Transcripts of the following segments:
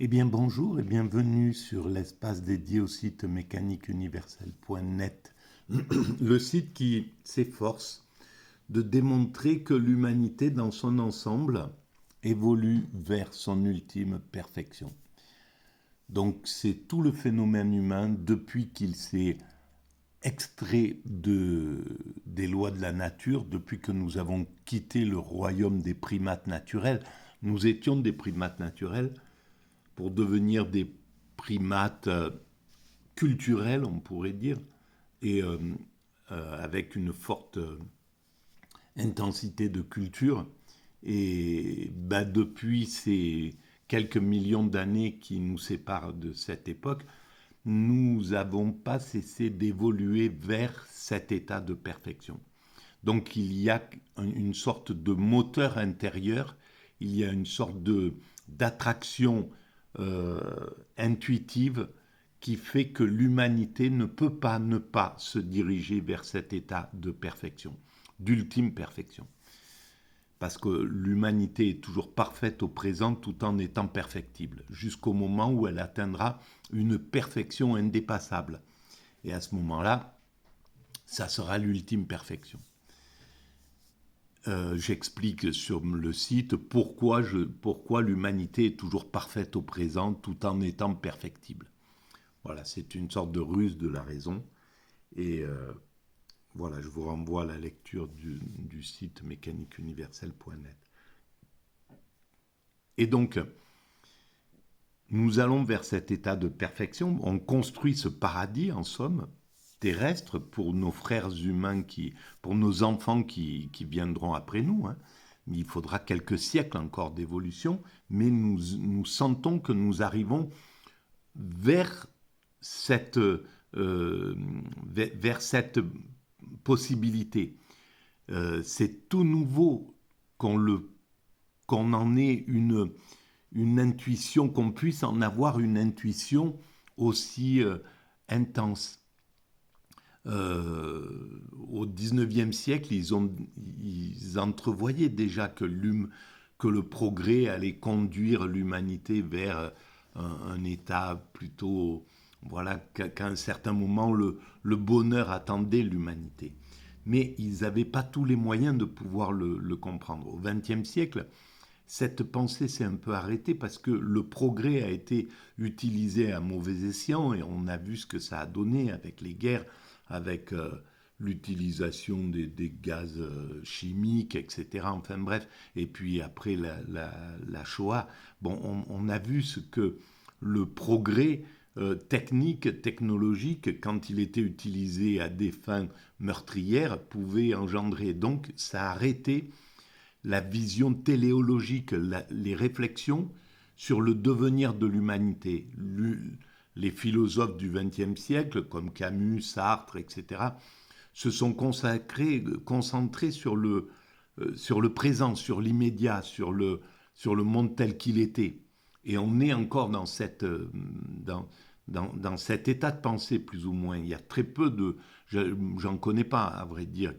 Eh bien bonjour et bienvenue sur l'espace dédié au site mécaniqueuniverselle.net, le site qui s'efforce de démontrer que l'humanité dans son ensemble évolue vers son ultime perfection. Donc c'est tout le phénomène humain depuis qu'il s'est extrait des lois de la nature, depuis que nous avons quitté le royaume des primates naturels. Nous étions des primates naturels pour devenir des primates culturels, on pourrait dire, et avec une forte intensité de culture. Et depuis ces quelques millions d'années qui nous séparent de cette époque, nous n'avons pas cessé d'évoluer vers cet état de perfection. Donc il y a une sorte de moteur intérieur, il y a une sorte d'attraction euh, intuitive qui fait que l'humanité ne peut pas ne pas se diriger vers cet état de perfection, d'ultime perfection. Parce que l'humanité est toujours parfaite au présent tout en étant perfectible, jusqu'au moment où elle atteindra une perfection indépassable. Et à ce moment-là, ça sera l'ultime perfection. J'explique sur le site pourquoi l'humanité est toujours parfaite au présent tout en étant perfectible. Voilà, c'est une sorte de ruse de la raison. Et voilà, je vous renvoie à la lecture du site mécaniqueuniverselle.net. Et donc, nous allons vers cet état de perfection. On construit ce paradis, en somme, terrestre pour nos frères humains, pour nos enfants qui viendront après nous. Hein. Il faudra quelques siècles encore d'évolution, mais nous sentons que nous arrivons vers cette, vers cette possibilité. C'est tout nouveau qu'on en ait une intuition, qu'on puisse en avoir une intuition aussi intense. Au XIXe siècle, ils entrevoyaient déjà que le progrès allait conduire l'humanité vers un état plutôt, voilà, qu'à un certain moment, le bonheur attendait l'humanité. Mais ils n'avaient pas tous les moyens de pouvoir le comprendre. Au XXe siècle, cette pensée s'est un peu arrêtée parce que le progrès a été utilisé à mauvais escient et on a vu ce que ça a donné avec les guerres, avec l'utilisation des gaz chimiques, etc. Enfin bref, et puis après la Shoah, bon, on a vu ce que le progrès technique, technologique, quand il était utilisé à des fins meurtrières, pouvait engendrer. Donc ça a arrêté la vision téléologique, les réflexions sur le devenir de l'humanité. Les philosophes du XXe siècle, comme Camus, Sartre, etc., se sont concentrés sur le présent, sur l'immédiat, sur le monde tel qu'il était. Et on est encore dans cet état de pensée, plus ou moins. Il y a très peu de... J'en connais pas, à vrai dire,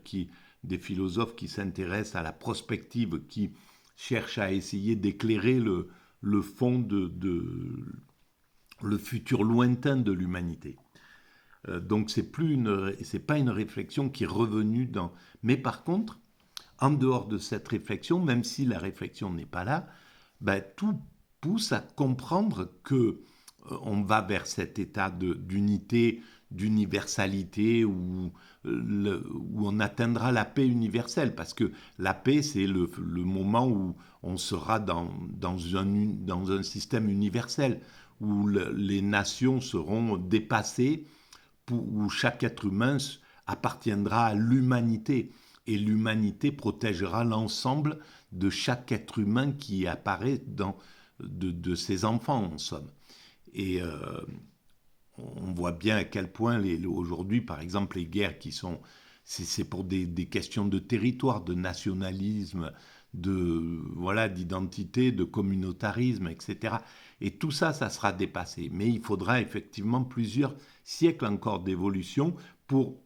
des philosophes qui s'intéressent à la prospective, qui cherchent à essayer d'éclairer le fond le futur lointain de l'humanité. Donc c'est pas une réflexion qui est revenue dans. Mais par contre, en dehors de cette réflexion, même si la réflexion n'est pas là, tout pousse à comprendre que on va vers cet état d'unité, d'universalité où on atteindra la paix universelle. Parce que la paix, c'est le moment où on sera dans un système universel, où les nations seront dépassées, où chaque être humain appartiendra à l'humanité. Et l'humanité protégera l'ensemble de chaque être humain qui apparaît de ses enfants, en somme. Et on voit bien à quel point aujourd'hui, par exemple, les guerres qui sont... C'est pour des questions de territoire, de nationalisme, voilà, d'identité, de communautarisme, etc. Et tout ça, ça sera dépassé. Mais il faudra effectivement plusieurs siècles encore d'évolution pour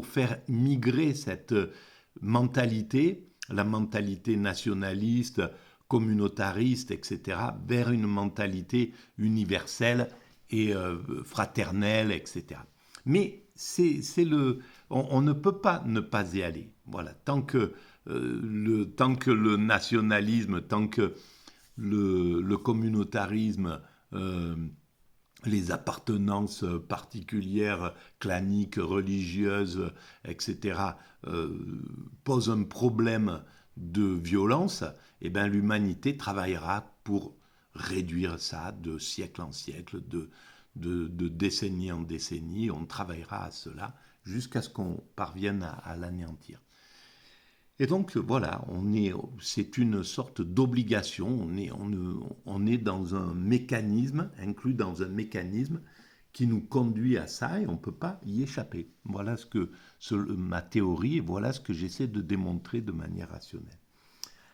faire migrer cette mentalité, la mentalité nationaliste, communautariste, etc., vers une mentalité universelle et fraternelle, etc. Mais on ne peut pas ne pas y aller. Voilà, tant que le nationalisme, tant que le communautarisme, les appartenances particulières, claniques, religieuses, etc., posent un problème de violence, eh bien, l'humanité travaillera pour réduire ça de siècle en siècle, de décennie en décennie. On travaillera à cela jusqu'à ce qu'on parvienne à l'anéantir. Et donc voilà, c'est une sorte d'obligation, on est dans un mécanisme, inclus dans un mécanisme qui nous conduit à ça et on ne peut pas y échapper. Voilà ma théorie et voilà ce que j'essaie de démontrer de manière rationnelle.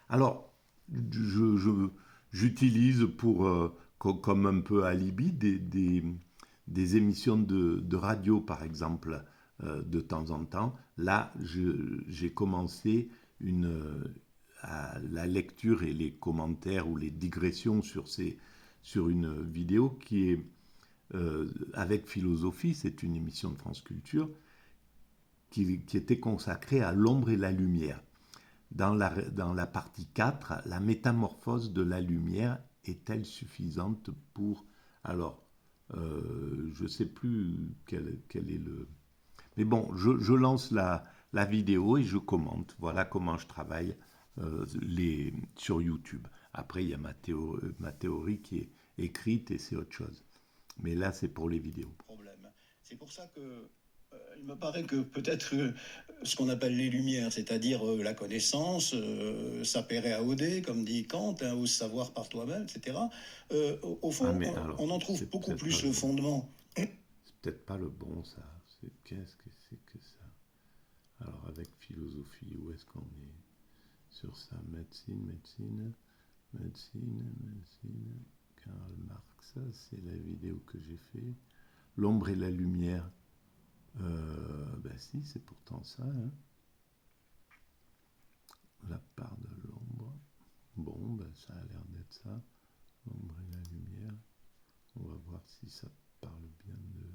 Alors, j'utilise comme un peu alibi des émissions de radio, par exemple, de temps en temps. Là, j'ai commencé la lecture et les commentaires ou les digressions sur une vidéo qui est avec philosophie, c'est une émission de France Culture qui était consacrée à l'ombre et la lumière. Dans la partie 4, la métamorphose de la lumière est-elle suffisante pour... Alors, je ne sais plus quel est le... Mais bon, je lance la vidéo et je commente. Voilà comment je travaille sur YouTube. Après, il y a ma théorie qui est écrite et c'est autre chose. Mais là, c'est pour les vidéos. C'est pour ça que il me paraît que peut-être ce qu'on appelle les Lumières, c'est-à-dire la connaissance, sapere aude, comme dit Kant, ose savoir par toi-même, etc. Au fond, alors, on en trouve beaucoup plus le fondement. C'est peut-être pas le bon, ça. Qu'est-ce que c'est que ça? Alors, avec philosophie, où est-ce qu'on est sur ça? Médecine. Karl Marx, ça, c'est la vidéo que j'ai fait. L'ombre et la lumière. Ben si, c'est pourtant ça. Hein. La part de l'ombre. Bon, ben ça a l'air d'être ça. L'ombre et la lumière. On va voir si ça parle bien de...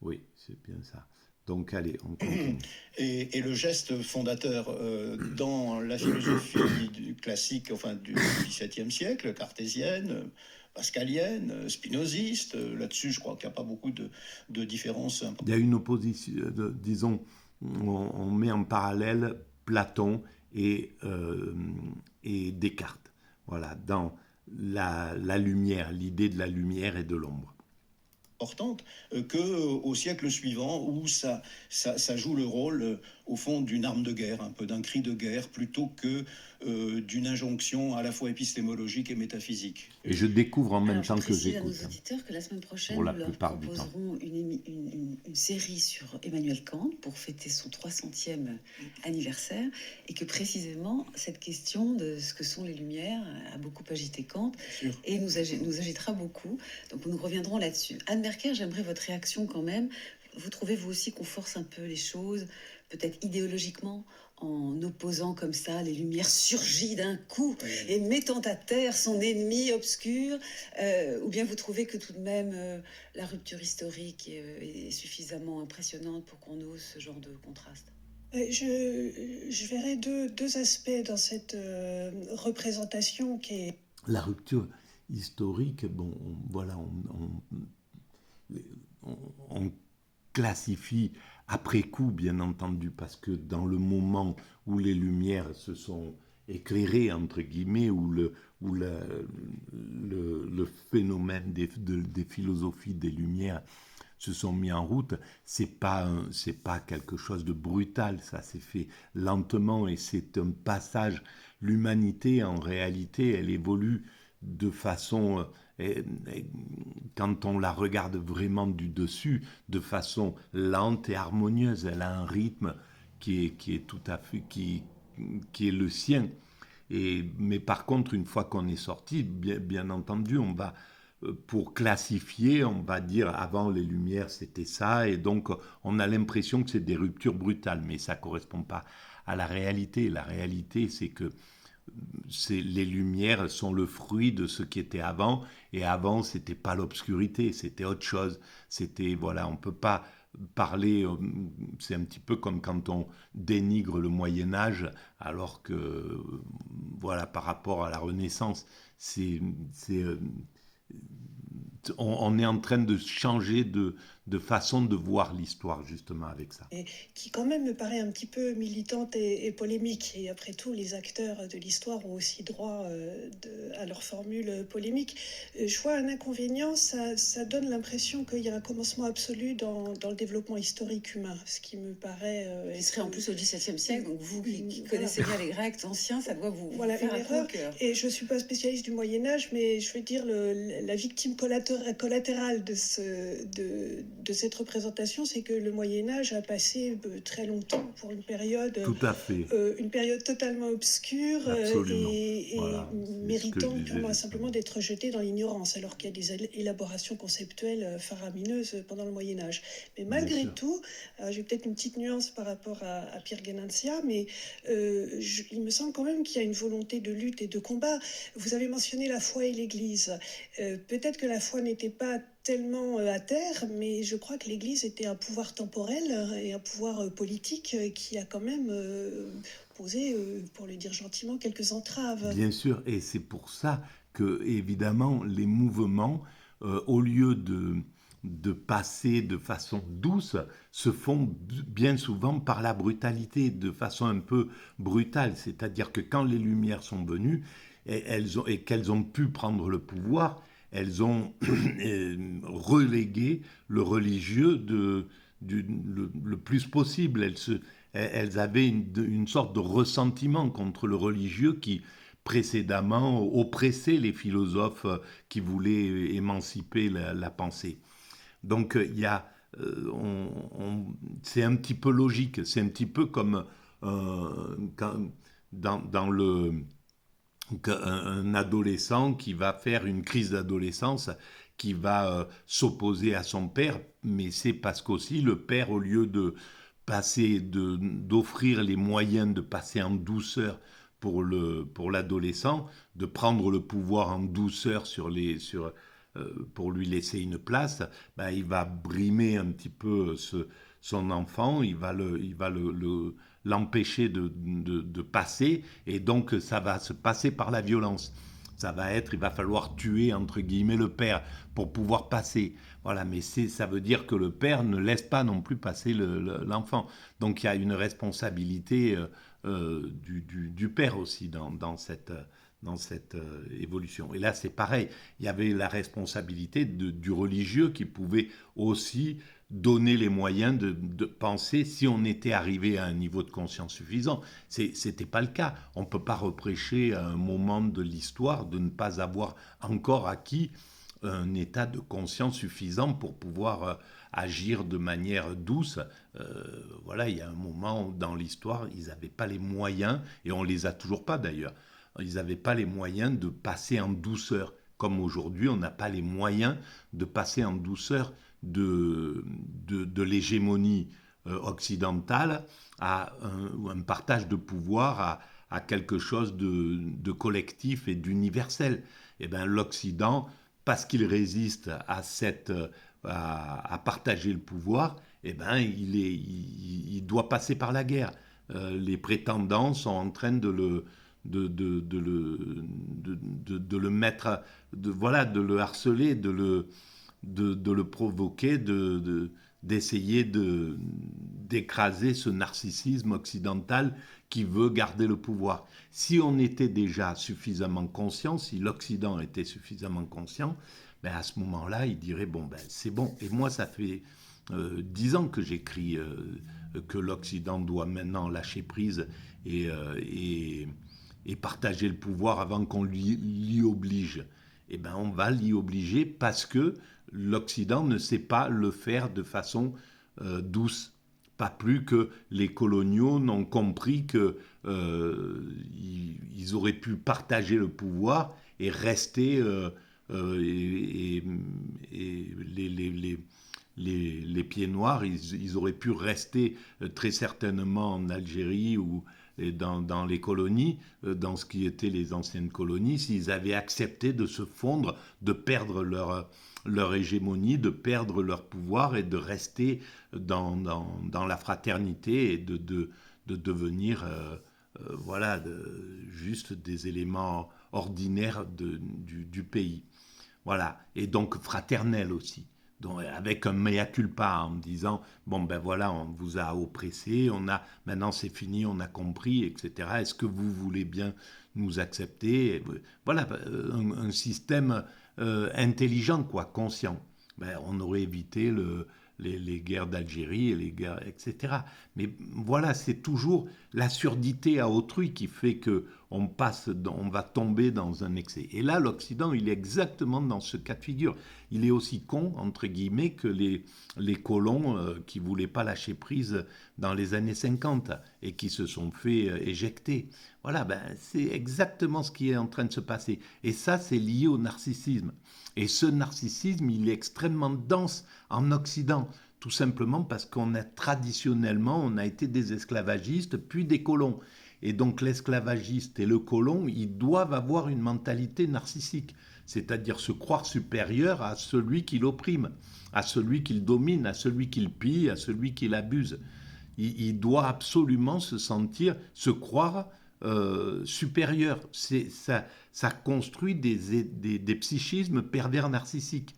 Oui, c'est bien ça. Donc allez, on continue. Et le geste fondateur dans la philosophie classique, enfin du XVIIe siècle, cartésienne, pascalienne, spinoziste, là-dessus je crois qu'il n'y a pas beaucoup de différences. Il y a une opposition, disons, on met en parallèle Platon et Descartes. Voilà, dans la lumière, l'idée de la lumière et de l'ombre. Importante qu'au siècle suivant où ça joue le rôle au fond d'une arme de guerre, un peu d'un cri de guerre plutôt que d'une injonction à la fois épistémologique et métaphysique. Et je découvre en même temps que j'écoute. À nos auditeurs que la semaine prochaine, nous leur proposerons une série sur Emmanuel Kant pour fêter son 300e anniversaire et que précisément cette question de ce que sont les Lumières a beaucoup agité Kant et nous agitera beaucoup. Donc nous reviendrons là-dessus. Anne Merker, j'aimerais votre réaction quand même. Vous trouvez vous aussi qu'on force un peu les choses, peut-être idéologiquement, en opposant comme ça les Lumières surgies d'un coup et mettant à terre son ennemi obscur, ou bien vous trouvez que tout de même la rupture historique est suffisamment impressionnante pour qu'on ose ce genre de contraste? Je verrai deux aspects dans cette représentation qui est... La rupture historique, bon, voilà, on classifie après coup, bien entendu, parce que dans le moment où les Lumières se sont éclairées, entre guillemets, où le phénomène des philosophies des Lumières se sont mis en route, c'est pas quelque chose de brutal, ça s'est fait lentement et c'est un passage. L'humanité, en réalité, elle évolue de façon... quand on la regarde vraiment du dessus, de façon lente et harmonieuse, elle a un rythme qui est tout à fait qui est le sien. Mais par contre, une fois qu'on est sorti, bien entendu, on va pour classifier, on va dire avant les Lumières c'était ça, et donc on a l'impression que c'est des ruptures brutales, mais ça correspond pas à la réalité. La réalité, c'est que les Lumières sont le fruit de ce qui était avant, et avant, c'était pas l'obscurité, c'était autre chose. C'était, voilà, on peut pas parler, c'est un petit peu comme quand on dénigre le Moyen-Âge, alors que, voilà, par rapport à la Renaissance, c'est, c'est, euh, on est en train de changer de façon de voir l'histoire, justement, avec ça. Et qui quand même me paraît un petit peu militante et polémique. Et après tout, les acteurs de l'histoire ont aussi droit à leur formule polémique. Je vois un inconvénient, ça donne l'impression qu'il y a un commencement absolu dans le développement historique humain, ce qui me paraît... Il serait en plus au XVIIe siècle, donc vous qui connaissez bien les Grecs anciens, ça doit vous voilà, faire une un erreur. peu au cœur. Et je ne suis pas spécialiste du Moyen-Âge, mais je veux dire, la victime collatérale de cette représentation, c'est que le Moyen-Âge a passé très longtemps pour une période, Tout à fait. Une période totalement obscure et voilà, méritant purement simplement d'être jeté dans l'ignorance, alors qu'il y a des élaborations conceptuelles faramineuses pendant le Moyen-Âge. Mais malgré tout, j'ai peut-être une petite nuance par rapport à Pierre Genancia, mais il me semble quand même qu'il y a une volonté de lutte et de combat. Vous avez mentionné la foi et l'Église. Peut-être que la foi n'était pas tellement à terre, mais je crois que l'Église était un pouvoir temporel et un pouvoir politique qui a quand même posé, pour le dire gentiment, quelques entraves. Bien sûr, et c'est pour ça que, évidemment, les mouvements, au lieu de passer de façon douce, se font bien souvent par la brutalité, de façon un peu brutale. C'est-à-dire que quand les Lumières sont venues et qu'elles ont pu prendre le pouvoir, elles ont relégué le religieux le plus possible. Elles avaient une sorte de ressentiment contre le religieux qui, précédemment, oppressait les philosophes qui voulaient émanciper la pensée. Donc, il y a, c'est un petit peu logique. C'est un petit peu comme dans un adolescent qui va faire une crise d'adolescence, qui va s'opposer à son père, mais c'est parce qu'aussi le père, au lieu d'offrir les moyens de passer en douceur pour l'adolescent, de prendre le pouvoir en douceur pour lui laisser une place, ben, il va brimer un petit peu son enfant, il va l'empêcher de passer, et donc ça va se passer par la violence. Il va falloir tuer, entre guillemets, le père pour pouvoir passer. Voilà, mais ça veut dire que le père ne laisse pas non plus passer l'enfant. Donc il y a une responsabilité du père aussi dans cette évolution. Et là, c'est pareil. Il y avait la responsabilité du religieux qui pouvait aussi donner les moyens de penser si on était arrivé à un niveau de conscience suffisant. C'était pas le cas. On peut pas reprocher à un moment de l'histoire de ne pas avoir encore acquis un état de conscience suffisant pour pouvoir agir de manière douce. Voilà, il y a un moment dans l'histoire, ils n'avaient pas les moyens, et on les a toujours pas d'ailleurs, ils n'avaient pas les moyens de passer en douceur. Comme aujourd'hui, on n'a pas les moyens de passer en douceur de l'hégémonie occidentale à un partage de pouvoir, à quelque chose de collectif et d'universel. Et bien, l'Occident, parce qu'il résiste à partager le pouvoir, eh ben, il doit passer par la guerre. Les prétendants sont en train de le mettre, de le harceler, de le provoquer, d'essayer d'écraser ce narcissisme occidental qui veut garder le pouvoir. Si on était déjà suffisamment conscient, si l'Occident était suffisamment conscient, ben à ce moment-là, il dirait, bon, ben c'est bon. Et moi, ça fait 10 ans que j'écris que l'Occident doit maintenant lâcher prise et partager le pouvoir avant qu'on l'y oblige. Eh bien, on va l'y obliger parce que l'Occident ne sait pas le faire de façon douce. Pas plus que les coloniaux n'ont compris qu'ils auraient pu partager le pouvoir et rester et les pieds noirs, ils auraient pu rester très certainement en Algérie ou dans les colonies, dans ce qui étaient les anciennes colonies, s'ils avaient accepté de se fondre, de perdre leur hégémonie, de perdre leur pouvoir et de rester dans la fraternité et de devenir juste des éléments ordinaires du pays. Voilà, et donc fraternel aussi. Donc, avec un mea culpa en disant bon ben voilà, on vous a oppressé, maintenant c'est fini, on a compris, etc. Est-ce que vous voulez bien nous accepter? Voilà, un système intelligent, quoi, conscient. Ben, on aurait évité les guerres d'Algérie et les guerres, etc. Mais voilà, c'est toujours la surdité à autrui qui fait que on va tomber dans un excès. Et là, l'Occident, il est exactement dans ce cas de figure. Il est aussi con, entre guillemets, que les colons qui ne voulaient pas lâcher prise dans les années 50 et qui se sont fait éjecter. Voilà, c'est exactement ce qui est en train de se passer. Et ça, c'est lié au narcissisme. Et ce narcissisme, il est extrêmement dense en Occident, tout simplement parce traditionnellement, on a été des esclavagistes, puis des colons. Et donc l'esclavagiste et le colon, ils doivent avoir une mentalité narcissique, c'est-à-dire se croire supérieur à celui qui l'opprime, à celui qu'il domine, à celui qu'il pille, à celui qui l'abuse. Il doit absolument se croire supérieur. Ça construit des psychismes pervers narcissiques.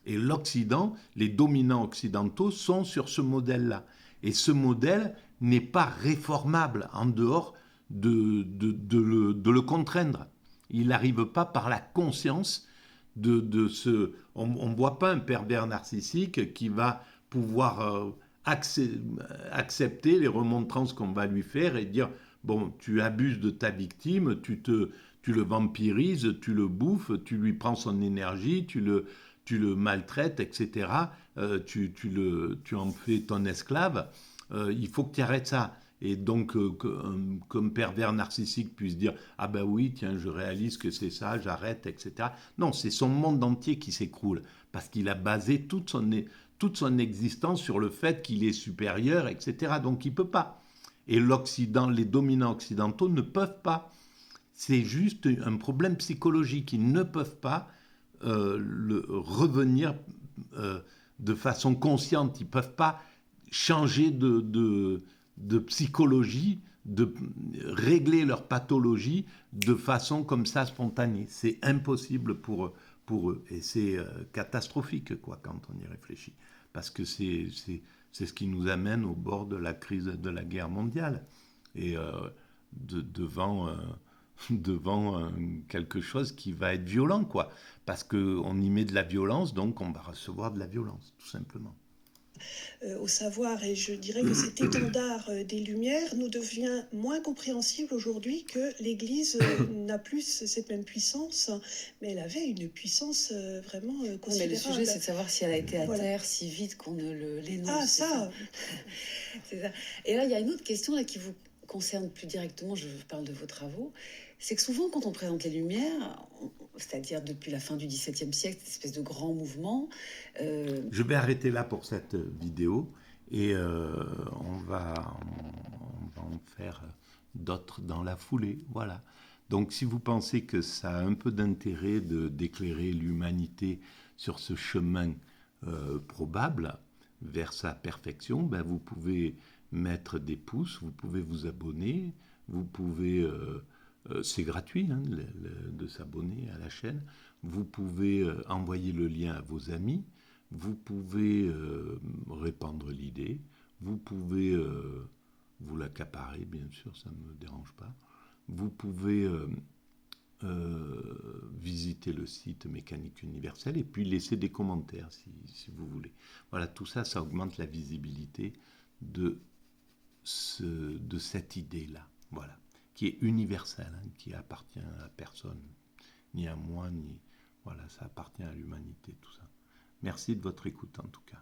Et l'Occident, les dominants occidentaux sont sur ce modèle-là. Et ce modèle n'est pas réformable en dehors de le contraindre. Il n'arrive pas par la conscience de ce... On ne voit pas un pervers narcissique qui va pouvoir accepter les remontrances qu'on va lui faire et dire bon, tu abuses de ta victime, tu le vampirises, tu le bouffes, tu lui prends son énergie, tu le maltraites, etc. Tu en fais ton esclave. Il faut que tu arrêtes ça. Et donc, comme pervers narcissique puisse dire « Ah ben oui, tiens, je réalise que c'est ça, j'arrête, etc. » Non, c'est son monde entier qui s'écroule, parce qu'il a basé toute son existence sur le fait qu'il est supérieur, etc. Donc, il ne peut pas. Et l'Occident, les dominants occidentaux ne peuvent pas. C'est juste un problème psychologique. Ils ne peuvent pas revenir de façon consciente. Ils ne peuvent pas changer de psychologie, de régler leur pathologie de façon comme ça spontanée. C'est impossible pour eux. Et c'est catastrophique, quoi, quand on y réfléchit. Parce que c'est ce qui nous amène au bord de la crise de la guerre mondiale. Et devant quelque chose qui va être violent, quoi. Parce qu'on y met de la violence, donc on va recevoir de la violence, tout simplement. Au savoir, et je dirais que cet étendard des Lumières nous devient moins compréhensible aujourd'hui que l'Église n'a plus cette même puissance, mais elle avait une puissance vraiment considérable. Mais le sujet, c'est de savoir si elle a été à terre si vite qu'on ne l'énonce. Ah, ça c'est ça. Et là, il y a une autre question là, qui vous concerne plus directement, je parle de vos travaux, c'est que souvent, quand on présente les Lumières, c'est-à-dire depuis la fin du XVIIe siècle, cette espèce de grand mouvement... Je vais arrêter là pour cette vidéo et on va en faire d'autres dans la foulée. Voilà. Donc si vous pensez que ça a un peu d'intérêt d'éclairer l'humanité sur ce chemin probable vers sa perfection, ben vous pouvez mettre des pouces, vous pouvez vous abonner, vous pouvez... c'est gratuit de s'abonner à la chaîne. Vous pouvez envoyer le lien à vos amis. Vous pouvez répandre l'idée. Vous pouvez vous l'accaparer, bien sûr, ça ne me dérange pas. Vous pouvez visiter le site Mécanique Universelle et puis laisser des commentaires si vous voulez. Voilà, tout ça, ça augmente la visibilité de cette idée-là. Voilà. Qui est universel, qui appartient à personne, ni à moi, ni... Voilà, ça appartient à l'humanité, tout ça. Merci de votre écoute, en tout cas.